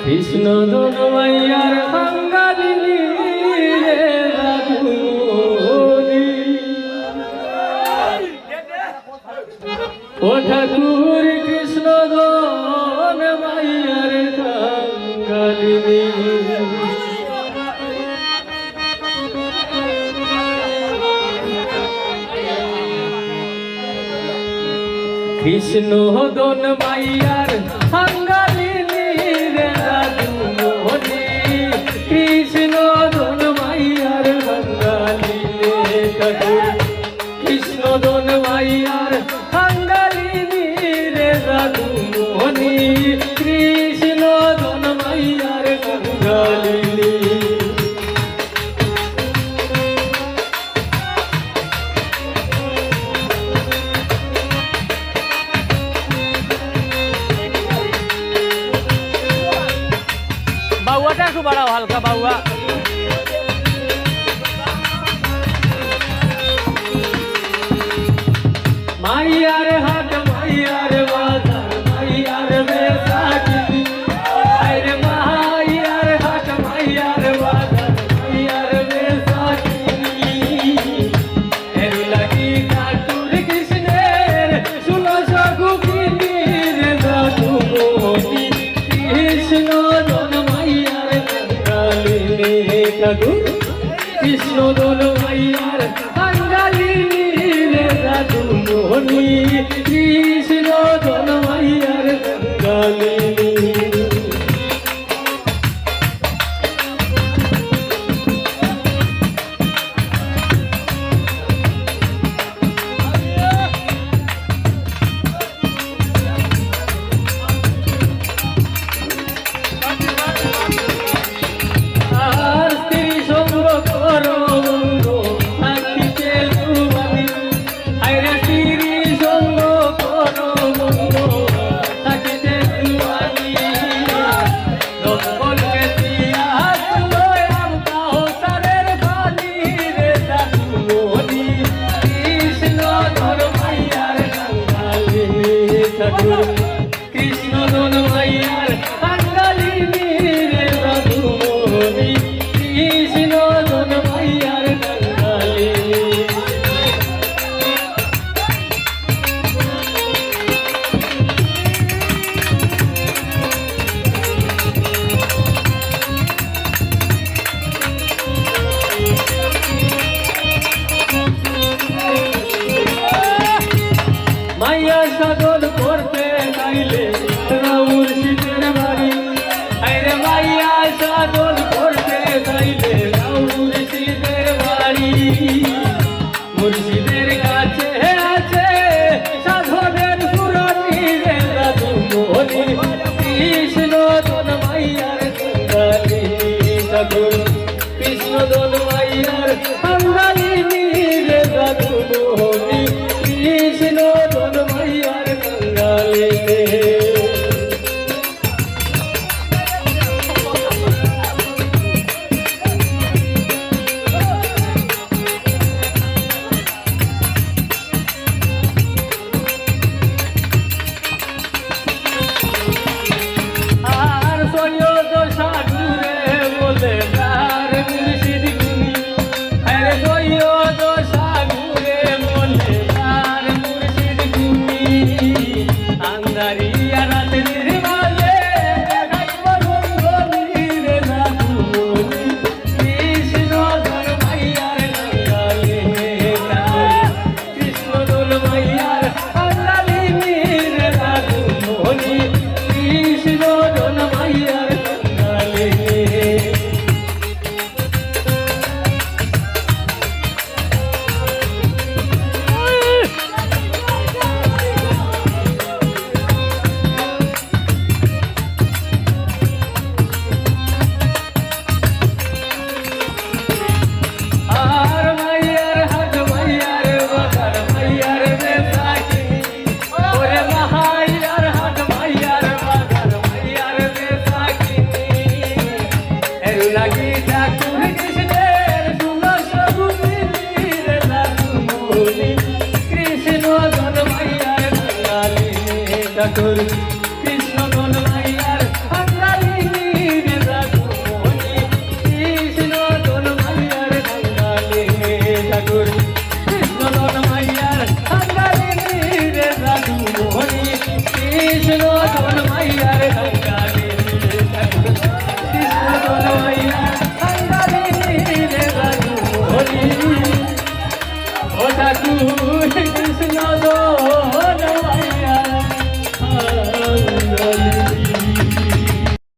কৃষ্ণ ধনমাইয়ার বাঙালি ও ঠাকুর কৃষ্ণ ধনমাইয়ার বাঙালি কৃষ্ণ ধনমাইয়ার বাঙালি কৃষ্ণ ধনমাইয়ার বাঙালি কৃষ্ণ ধনমাইয়ার বাঙালি রে দাদু মোহনী কৃষ্ণ ধনমাইয়ার বাঙালি বাউয়াটা একটু বাড়াও হালকা বাউয়া মাইয়ার হাট মাইয়ার বাজার মাইয়ার বেসাকি আরে মাইয়ার হাট মাইয়ার বাজার মাইয়ার বেসাকি এর লাগি ঠাকুর কৃষ্ণের ষোলশ গোপিনীর দাদু মোহনী কৃষ্ণ ধনমাইয়ার বাঙালি ঠাকুর কৃষ্ণ ধনমাইয়ার বাঙালি দাদু মোহনী কৃষ্ণ ধনমাইয়ার বাঙালি কৃষ্ণ ধনমাইয়ার বাঙালি রে দাদু মোহনী কৃষ্ণ ধনমাইয়ার বাঙালি মাইয়া সাধন করতে চাইলে মুর্শিদের বাড়ি আরে মাইয়া সাধন করতে চাইলে মুর্শিদের বাড়ি মুর্শিদের কাছে আছে সাধনের পুরানি রে দাদু মোহনী কৃষ্ণ ধনমাইয়ার বাঙালি ঠাকুর কৃষ্ণ ধনমাইয়ার বাঙালি রে দাদু মোহনী কৃষ্ণ ধনমাইয়ার বাঙালি আর সৈয়দ সাধুরে বলে তার মুর্শিদ গুনি আরে সৈয়দ সাধুরে বলে তার মুর্শিদ গুনি আন্ধারিয়া রাতের মাঝে দেখাইব রঙ্গলি রে দাদু মোহনী কৃষ্ণ ধনমাইয়ার বাঙালি কৃষ্ণ ধনমাইয়ার বাঙালি রে দাদু মোহনী কৃষ্ণ ধনমাইয়ার বাঙালি আর মাইয়ার হাট মাইয়ার বাজার মাইয়ার বেসাকি ওরে মাইয়ার হাট মাইয়ার বাজার মাইয়ার বেসাকি এর লাগি ঠাকুর কৃষ্ণের ষোলশ গোপিনীর দাদু মোহনী কৃষ্ণ ধনমাইয়ার বাঙালি ঠাকুর কৃষ্ণ ধনমাইয়ার বাঙালি কৃষ্ণদন মাইয়ার কাঙ্গালিনী রে দাদু মোহনী কৃষ্ণদন মাইয়ার কাঙ্গালিনী রে ঠাকুর কৃষ্ণদন মাইয়ার কাঙ্গালিনী রে দাদু মোহনী ও ঠাকুর কৃষ্ণদন